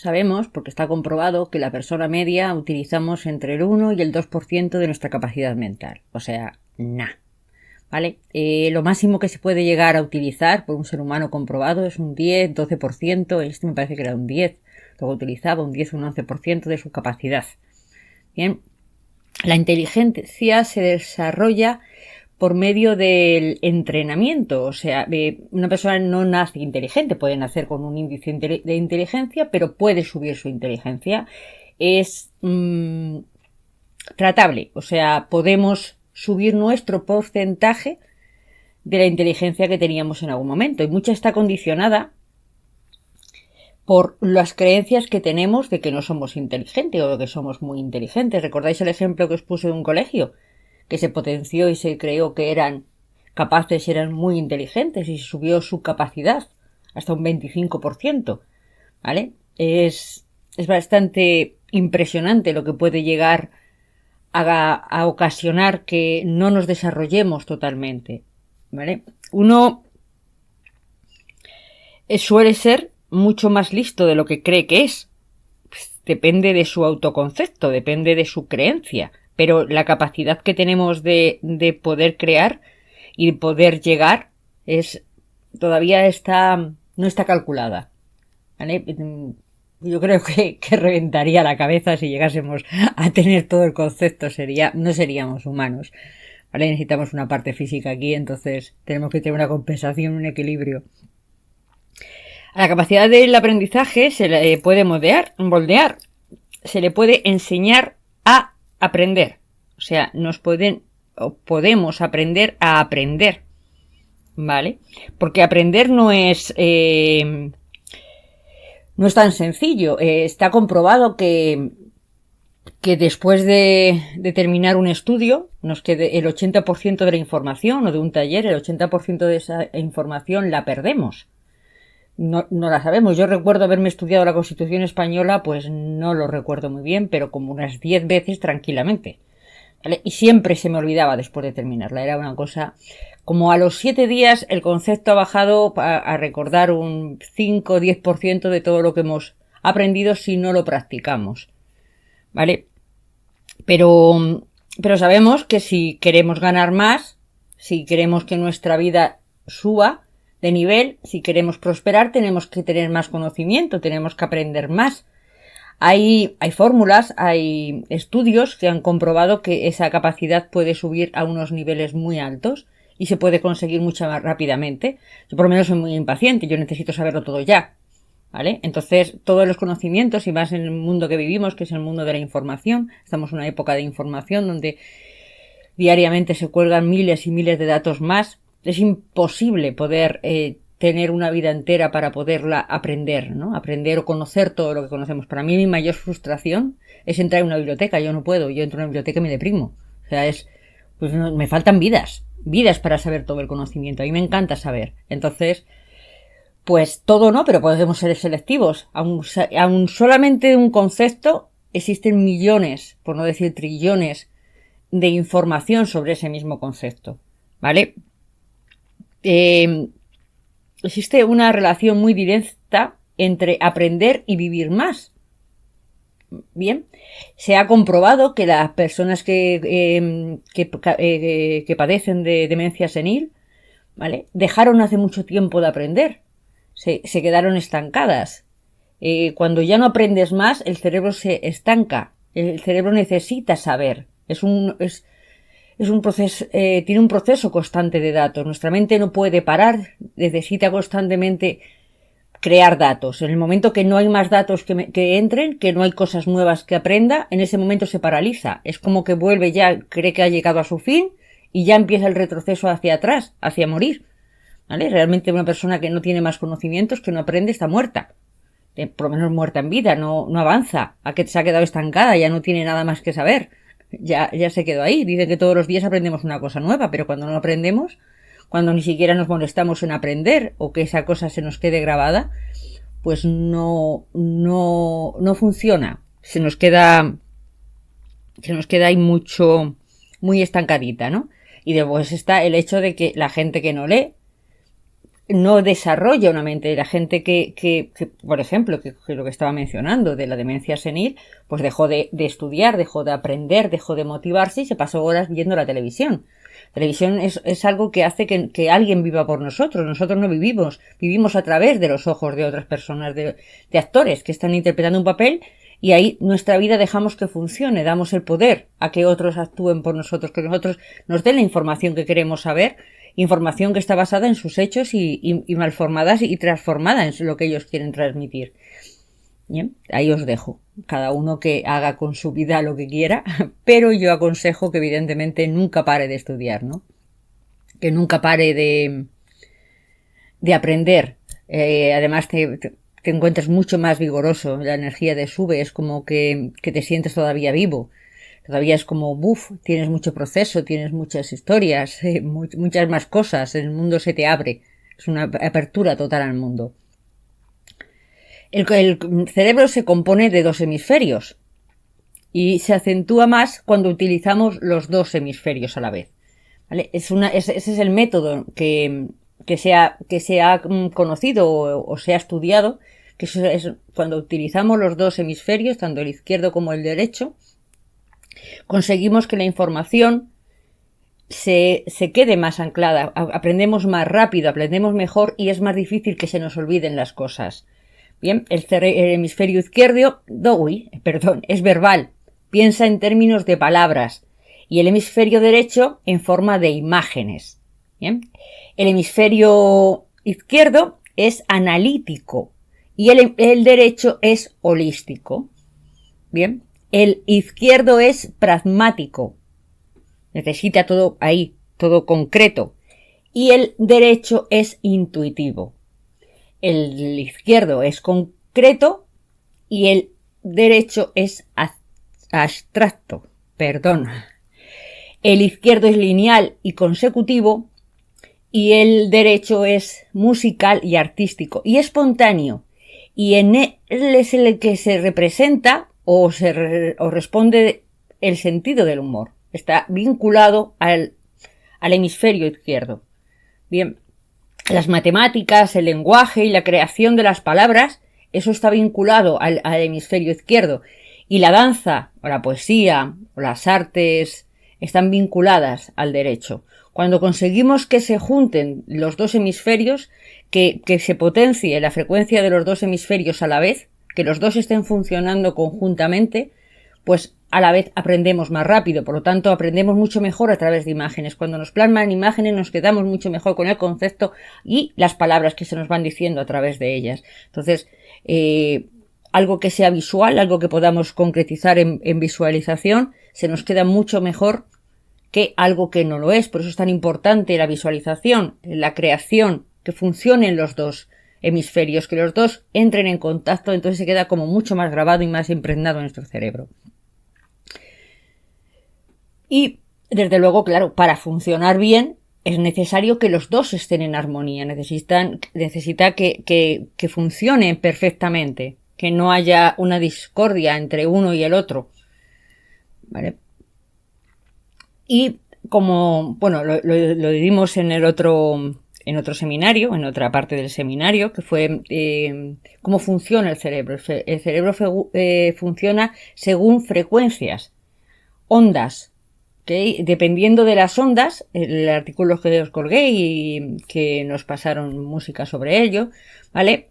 sabemos, porque está comprobado, que la persona media utilizamos entre el 1 y el 2% de nuestra capacidad mental. O sea, nada. ¿Vale? Lo máximo que se puede llegar a utilizar por un ser humano comprobado es un 10-12%. Este me parece que era un 10. Luego utilizaba un 10 o un 11% de su capacidad. Bien. La inteligencia se desarrolla por medio del entrenamiento. O sea, una persona no nace inteligente, puede nacer con un índice de inteligencia, pero puede subir su inteligencia. Es tratable, o sea, podemos subir nuestro porcentaje de la inteligencia que teníamos en algún momento. Y mucha está condicionada por las creencias que tenemos de que no somos inteligentes o de que somos muy inteligentes. ¿Recordáis el ejemplo que os puse de un colegio? Que se potenció y se creó que eran capaces y eran muy inteligentes y se subió su capacidad hasta un 25%. ¿Vale? Es bastante impresionante lo que puede llegar a ocasionar que no nos desarrollemos totalmente. ¿Vale? Uno suele ser mucho más listo de lo que cree que es. Depende de su autoconcepto, depende de su creencia, pero la capacidad que tenemos de poder crear y de poder llegar todavía no está calculada. ¿Vale? Yo creo que reventaría la cabeza si llegásemos a tener todo el concepto, no seríamos humanos. ¿Vale? Necesitamos una parte física aquí, entonces tenemos que tener una compensación, un equilibrio. A la capacidad del aprendizaje se le puede moldear, se le puede enseñar a aprender. O sea, podemos aprender a aprender. ¿Vale? Porque aprender no es tan sencillo. Está comprobado que después de terminar un estudio nos quede el 80% de la información, o de un taller, el 80% de esa información la perdemos. No la sabemos. Yo recuerdo haberme estudiado la Constitución española, pues no lo recuerdo muy bien, pero como unas 10 veces tranquilamente. ¿Vale? Y siempre se me olvidaba después de terminarla. Era una cosa... Como a los 7 días el concepto ha bajado a recordar un 5 o 10% de todo lo que hemos aprendido si no lo practicamos. ¿Vale? Pero sabemos que si queremos ganar más, si queremos que nuestra vida suba de nivel, si queremos prosperar, tenemos que tener más conocimiento, tenemos que aprender más. Hay fórmulas, hay estudios que han comprobado que esa capacidad puede subir a unos niveles muy altos y se puede conseguir mucho más rápidamente. Yo por lo menos soy muy impaciente, yo necesito saberlo todo ya. ¿Vale? Entonces, todos los conocimientos, y más en el mundo que vivimos, que es el mundo de la información, estamos en una época de información donde diariamente se cuelgan miles y miles de datos más. Es imposible poder tener una vida entera para poderla aprender, ¿no? Aprender o conocer todo lo que conocemos. Para mí mi mayor frustración es entrar en una biblioteca. Yo no puedo. Yo entro en una biblioteca y me deprimo. O sea, pues me faltan vidas para saber todo el conocimiento. A mí me encanta saber. Entonces, pues todo no, pero podemos ser selectivos. Aun solamente de un concepto existen millones, por no decir trillones, de información sobre ese mismo concepto. ¿Vale? Existe una relación muy directa entre aprender y vivir más. Bien, se ha comprobado que las personas que padecen de demencia senil, ¿vale?, dejaron hace mucho tiempo de aprender, se quedaron estancadas. Cuando ya no aprendes más, el cerebro se estanca, el cerebro necesita saber, tiene un proceso constante de datos. Nuestra mente no puede parar, necesita constantemente crear datos. En el momento que no hay más datos que entren, que no hay cosas nuevas que aprenda, en ese momento se paraliza. Es como que vuelve ya, cree que ha llegado a su fin y ya empieza el retroceso hacia atrás, hacia morir. ¿Vale? Realmente una persona que no tiene más conocimientos, que no aprende, está muerta. Por lo menos muerta en vida, no avanza. A que se ha quedado estancada, ya no tiene nada más que saber. Ya se quedó ahí. Dicen que todos los días aprendemos una cosa nueva, pero cuando no aprendemos, cuando ni siquiera nos molestamos en aprender o que esa cosa se nos quede grabada, pues no funciona. Se nos queda ahí muy estancadita, ¿no? Y después está el hecho de que la gente que no lee, no desarrolla una mente. La gente que por ejemplo, que lo que estaba mencionando de la demencia senil, pues dejó de estudiar, dejó de aprender, dejó de motivarse y se pasó horas viendo la televisión. La televisión es algo que hace que alguien viva por nosotros. Nosotros no vivimos, vivimos a través de los ojos de otras personas, de actores que están interpretando un papel, y ahí nuestra vida dejamos que funcione, damos el poder a que otros actúen por nosotros, que nosotros nos den la información que queremos saber, información que está basada en sus hechos y malformadas y transformada en lo que ellos quieren transmitir. Bien, ahí os dejo. Cada uno que haga con su vida lo que quiera, pero yo aconsejo que evidentemente nunca pare de estudiar, ¿no? Que nunca pare de aprender. Además te encuentras mucho más vigoroso, la energía te sube, es como que te sientes todavía vivo. Todavía es como, tienes mucho proceso, tienes muchas historias, muchas más cosas, el mundo se te abre. Es una apertura total al mundo. El cerebro se compone de dos hemisferios y se acentúa más cuando utilizamos los dos hemisferios a la vez, ¿vale? Ese es el método que se ha conocido o se ha estudiado, que es cuando utilizamos los dos hemisferios, tanto el izquierdo como el derecho, conseguimos que la información se quede más anclada, aprendemos más rápido, aprendemos mejor y es más difícil que se nos olviden las cosas. Bien, el hemisferio izquierdo, es verbal, piensa en términos de palabras, y el hemisferio derecho en forma de imágenes. Bien, el hemisferio izquierdo es analítico y el derecho es holístico. Bien, el izquierdo es pragmático, necesita todo ahí, todo concreto, y el derecho es intuitivo. El izquierdo es concreto y el derecho es abstracto. El izquierdo es lineal y consecutivo y el derecho es musical y artístico y espontáneo. Y en él es el que se representa o responde el sentido del humor. Está vinculado al hemisferio izquierdo. Bien. Las matemáticas, el lenguaje y la creación de las palabras, eso está vinculado al hemisferio izquierdo. Y la danza, o la poesía, o las artes, están vinculadas al derecho. Cuando conseguimos que se junten los dos hemisferios, que se potencie la frecuencia de los dos hemisferios a la vez, que los dos estén funcionando conjuntamente, pues a la vez aprendemos más rápido, por lo tanto aprendemos mucho mejor a través de imágenes. Cuando nos plasman imágenes nos quedamos mucho mejor con el concepto y las palabras que se nos van diciendo a través de ellas. Entonces, algo que sea visual, algo que podamos concretizar en visualización, se nos queda mucho mejor que algo que no lo es. Por eso es tan importante la visualización, la creación, que funcionen los dos hemisferios, que los dos entren en contacto, entonces se queda como mucho más grabado y más impregnado en nuestro cerebro. Y, desde luego, claro, para funcionar bien es necesario que los dos estén en armonía, necesita que funcionen perfectamente, que no haya una discordia entre uno y el otro, ¿vale? Y como, lo dimos en otro seminario, en otra parte del seminario, que fue cómo funciona el cerebro. El cerebro funciona según frecuencias, ondas, ¿okay? Dependiendo de las ondas, el artículo que os colgué y que nos pasaron música sobre ello, ¿vale?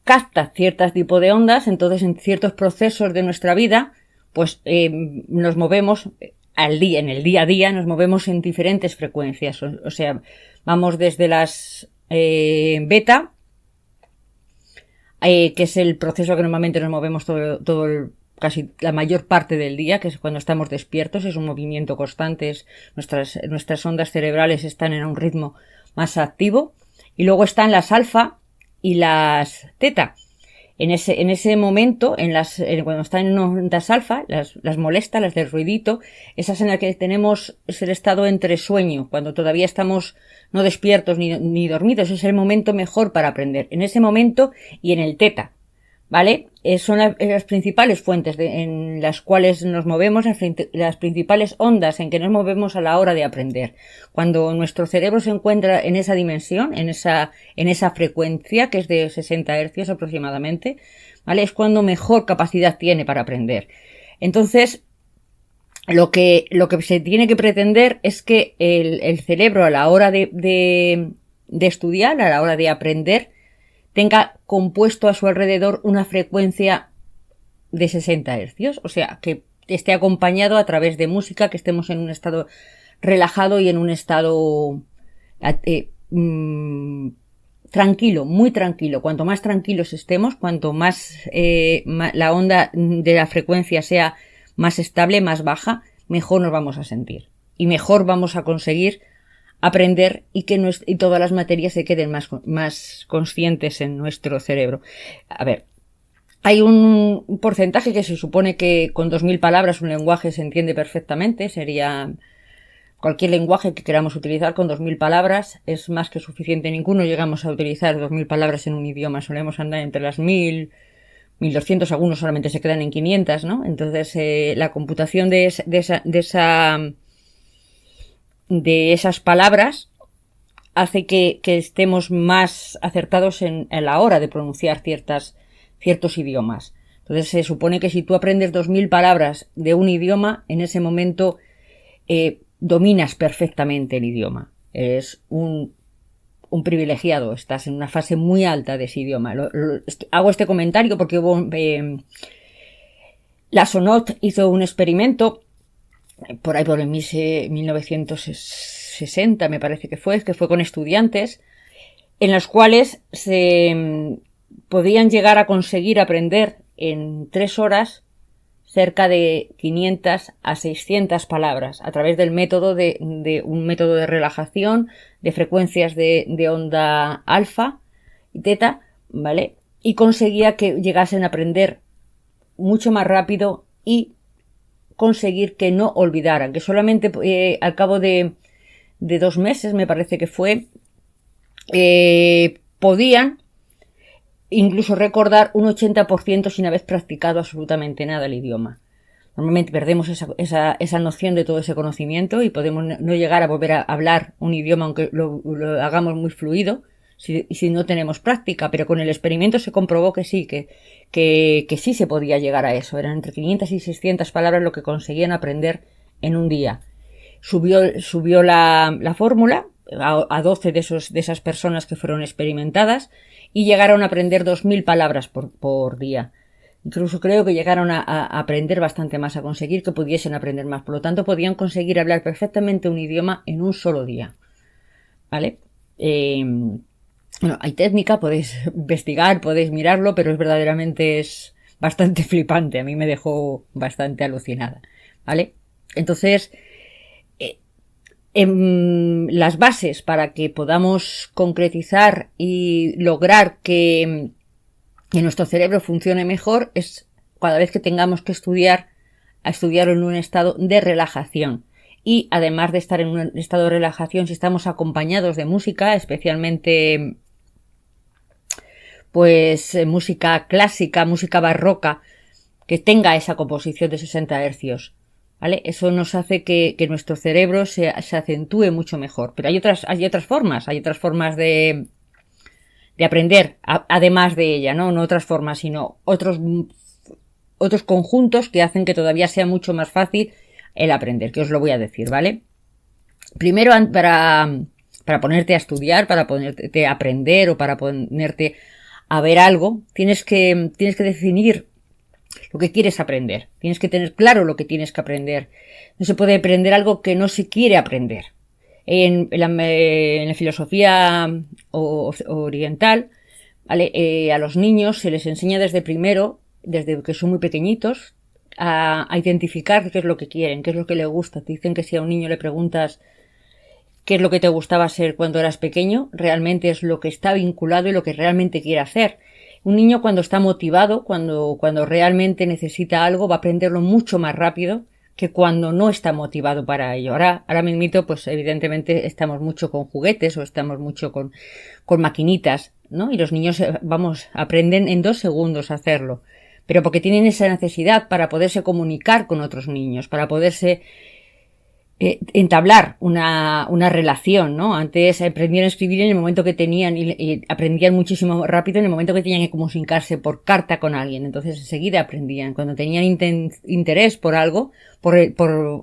Capta ciertos tipos de ondas, entonces en ciertos procesos de nuestra vida, pues nos movemos en el día a día, nos movemos en diferentes frecuencias, o sea, vamos desde las beta, que es el proceso que normalmente nos movemos casi la mayor parte del día, que es cuando estamos despiertos, es un movimiento constante, nuestras ondas cerebrales están en un ritmo más activo, y luego están las alfa y las teta. En ese momento, cuando están en ondas alfa, las molesta, las del ruidito, esas en las que tenemos, es el estado entre sueño, cuando todavía estamos no despiertos ni dormidos, es el momento mejor para aprender, en ese momento y en el teta, ¿vale? Son las principales fuentes en las cuales nos movemos, las principales ondas en que nos movemos a la hora de aprender. Cuando nuestro cerebro se encuentra en esa dimensión, en esa frecuencia, que es de 60 hercios aproximadamente, ¿vale? Es cuando mejor capacidad tiene para aprender. Entonces, lo que se tiene que pretender es que el cerebro, a la hora de estudiar, a la hora de aprender, tenga compuesto a su alrededor una frecuencia de 60 hercios, o sea, que esté acompañado a través de música, que estemos en un estado relajado y en un estado tranquilo, muy tranquilo. Cuanto más tranquilos estemos, cuanto más la onda de la frecuencia sea más estable, más baja, mejor nos vamos a sentir y mejor vamos a conseguir aprender y que y todas las materias se queden más conscientes en nuestro cerebro. A ver, hay un porcentaje que se supone que con 2000 palabras un lenguaje se entiende perfectamente. Sería cualquier lenguaje que queramos utilizar con 2000 palabras es más que suficiente. Ninguno llegamos a utilizar 2000 palabras en un idioma. Solemos andar entre las 1000, 1200, algunos solamente se quedan en 500, ¿no? Entonces, la computación de esas palabras hace que estemos más acertados en la hora de pronunciar ciertos idiomas. Entonces se supone que si tú aprendes 2000 palabras de un idioma, en ese momento dominas perfectamente el idioma. Eres un privilegiado, estás en una fase muy alta de ese idioma. Hago este comentario porque la SONOT hizo un experimento por ahí por el 1960 me parece que fue con estudiantes en los cuales se podían llegar a conseguir aprender en 3 horas cerca de 500 a 600 palabras a través del método de un método de relajación de frecuencias de onda alfa y teta, ¿vale? Y conseguía que llegasen a aprender mucho más rápido y conseguir que no olvidaran, que solamente al cabo de 2 meses, me parece que fue, podían incluso recordar un 80% sin haber practicado absolutamente nada el idioma. Normalmente perdemos esa noción de todo ese conocimiento y podemos no llegar a volver a hablar un idioma aunque lo hagamos muy fluido si no tenemos práctica, pero con el experimento se comprobó que sí, que sí se podía llegar a eso. Eran entre 500 y 600 palabras lo que conseguían aprender en un día. Subió la fórmula a 12 de esas personas que fueron experimentadas y llegaron a aprender 2000 palabras por día. Incluso creo que llegaron a aprender bastante más, a conseguir que pudiesen aprender más. Por lo tanto, podían conseguir hablar perfectamente un idioma en un solo día. ¿Vale? Bueno, hay técnica, podéis investigar, podéis mirarlo, pero verdaderamente es bastante flipante. A mí me dejó bastante alucinada, ¿vale? Entonces, las bases para que podamos concretizar y lograr que nuestro cerebro funcione mejor es cada vez que tengamos que estudiarlo en un estado de relajación. Y además de estar en un estado de relajación, si estamos acompañados de música, especialmente pues música clásica, música barroca, que tenga esa composición de 60 hercios, ¿vale? Eso nos hace que nuestro cerebro se acentúe mucho mejor. Pero hay otras formas de aprender, además de ella, ¿no? No otras formas, sino otros conjuntos que hacen que todavía sea mucho más fácil el aprender, que os lo voy a decir, ¿vale? Primero, para ponerte a estudiar, para ponerte a aprender o para ponerte a ver algo, tienes que definir lo que quieres aprender. Tienes que tener claro lo que tienes que aprender. No se puede aprender algo que no se quiere aprender. En la filosofía oriental, ¿vale? A los niños se les enseña desde que son muy pequeñitos, a identificar qué es lo que quieren, qué es lo que les gusta. Te dicen que si a un niño le preguntas qué es lo que te gustaba ser cuando eras pequeño, realmente es lo que está vinculado y lo que realmente quiere hacer. Un niño cuando está motivado, cuando realmente necesita algo, va a aprenderlo mucho más rápido que cuando no está motivado para ello. Ahora mismito, pues evidentemente estamos mucho con juguetes o estamos mucho con maquinitas, ¿no? Y los niños, aprenden en 2 segundos a hacerlo. Pero porque tienen esa necesidad para poderse comunicar con otros niños, para poderse entablar una relación, ¿no? Antes aprendían a escribir en el momento que tenían y aprendían muchísimo rápido en el momento que tenían que comunicarse por carta con alguien. Entonces enseguida aprendían. Cuando tenían interés por algo, por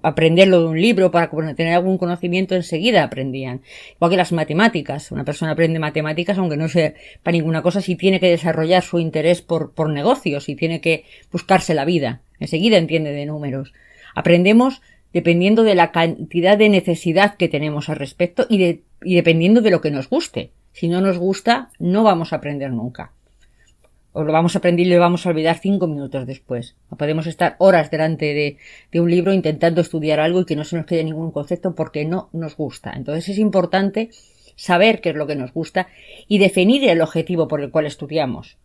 aprenderlo de un libro, para tener algún conocimiento, enseguida aprendían. Igual que las matemáticas. Una persona aprende matemáticas aunque no sepa ninguna cosa, si tiene que desarrollar su interés por negocios, si tiene que buscarse la vida. Enseguida entiende de números. Aprendemos dependiendo de la cantidad de necesidad que tenemos al respecto y dependiendo de lo que nos guste. Si no nos gusta, no vamos a aprender nunca. O lo vamos a aprender y lo vamos a olvidar 5 minutos después. O podemos estar horas delante de un libro intentando estudiar algo y que no se nos quede ningún concepto porque no nos gusta. Entonces es importante saber qué es lo que nos gusta y definir el objetivo por el cual estudiamos.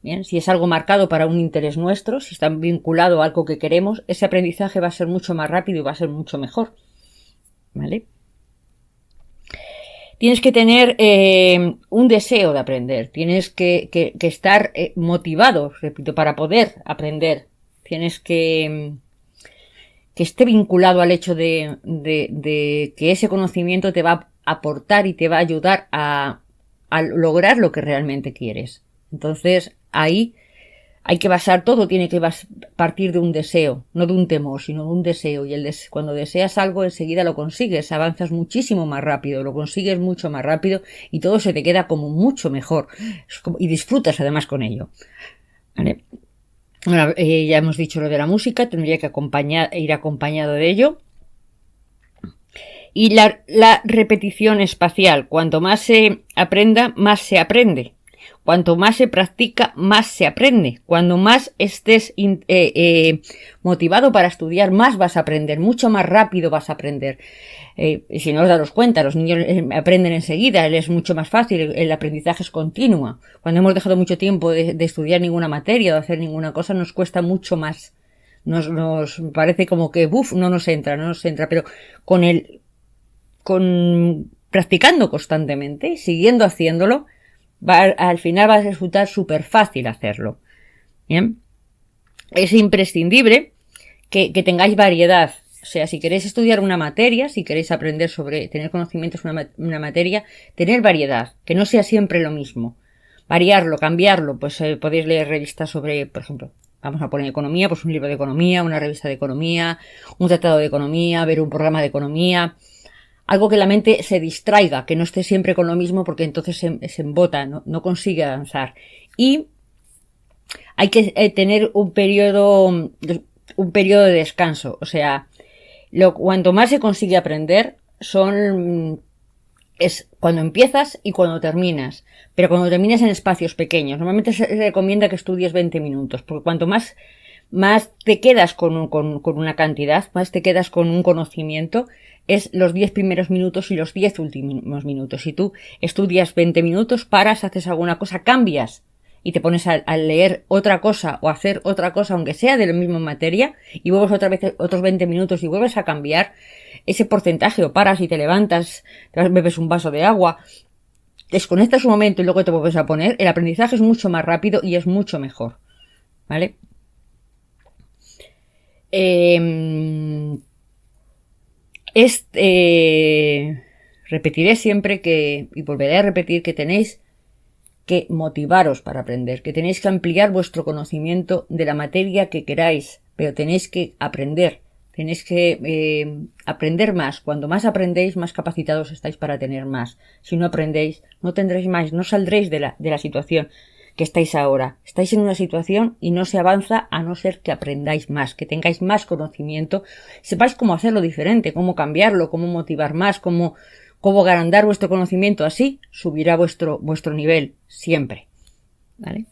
Bien, si es algo marcado para un interés nuestro, si está vinculado a algo que queremos, ese aprendizaje va a ser mucho más rápido y va a ser mucho mejor. ¿Vale? Tienes que tener un deseo de aprender, tienes que estar motivado, repito, para poder aprender. Tienes que esté vinculado al hecho de que ese conocimiento te va a aportar y te va a ayudar a lograr lo que realmente quieres. Entonces, ahí hay que basar todo, tiene que partir de un deseo, no de un temor, sino de un deseo. Y cuando deseas algo, enseguida lo consigues, avanzas muchísimo más rápido, lo consigues mucho más rápido y todo se te queda como mucho mejor. Y disfrutas además con ello. ¿Vale? Ahora, ya hemos dicho lo de la música, tendría que ir acompañado de ello. Y la repetición espacial, cuanto más se aprenda, más se aprende. Cuanto más se practica, más se aprende. Cuando más estés motivado para estudiar, más vas a aprender, mucho más rápido vas a aprender. Si no os daros cuenta, los niños aprenden enseguida, es mucho más fácil, el aprendizaje es continuo. Cuando hemos dejado mucho tiempo de estudiar ninguna materia o de hacer ninguna cosa, nos cuesta mucho más. Nos parece como que, no nos entra, pero practicando constantemente, siguiendo haciéndolo, al final va a resultar súper fácil hacerlo. Bien. Es imprescindible que tengáis variedad. O sea, si queréis estudiar una materia, si queréis aprender tener conocimientos sobre una materia, tener variedad, que no sea siempre lo mismo. Variarlo, cambiarlo, pues podéis leer revistas sobre, por ejemplo, vamos a poner economía, pues un libro de economía, una revista de economía, un tratado de economía, ver un programa de economía. Algo que la mente se distraiga, que no esté siempre con lo mismo porque entonces se embota, no consigue avanzar. Y hay que tener un periodo de descanso. O sea, cuanto más se consigue aprender es cuando empiezas y cuando terminas. Pero cuando terminas en espacios pequeños. Normalmente se recomienda que estudies 20 minutos, porque cuanto más te quedas con una cantidad, más te quedas con un conocimiento, es los 10 primeros minutos y los 10 últimos minutos. Si tú estudias 20 minutos, paras, haces alguna cosa, cambias y te pones a leer otra cosa o a hacer otra cosa, aunque sea de la misma materia, y vuelves otra vez otros 20 minutos y vuelves a cambiar ese porcentaje, o paras y te levantas, bebes un vaso de agua, desconectas un momento y luego te vuelves a poner, el aprendizaje es mucho más rápido y es mucho mejor. ¿Vale? Repetiré siempre y volveré a repetir que tenéis que motivaros para aprender, que tenéis que ampliar vuestro conocimiento de la materia que queráis, pero tenéis que aprender, tenéis que aprender más. Cuando más aprendéis, más capacitados estáis para tener más. Si no aprendéis, no tendréis más, no saldréis de la situación que estáis ahora. Estáis en una situación y no se avanza a no ser que aprendáis más, que tengáis más conocimiento, sepáis cómo hacerlo diferente, cómo cambiarlo, cómo motivar más, cómo agrandar vuestro conocimiento. Así subirá vuestro nivel siempre. ¿Vale?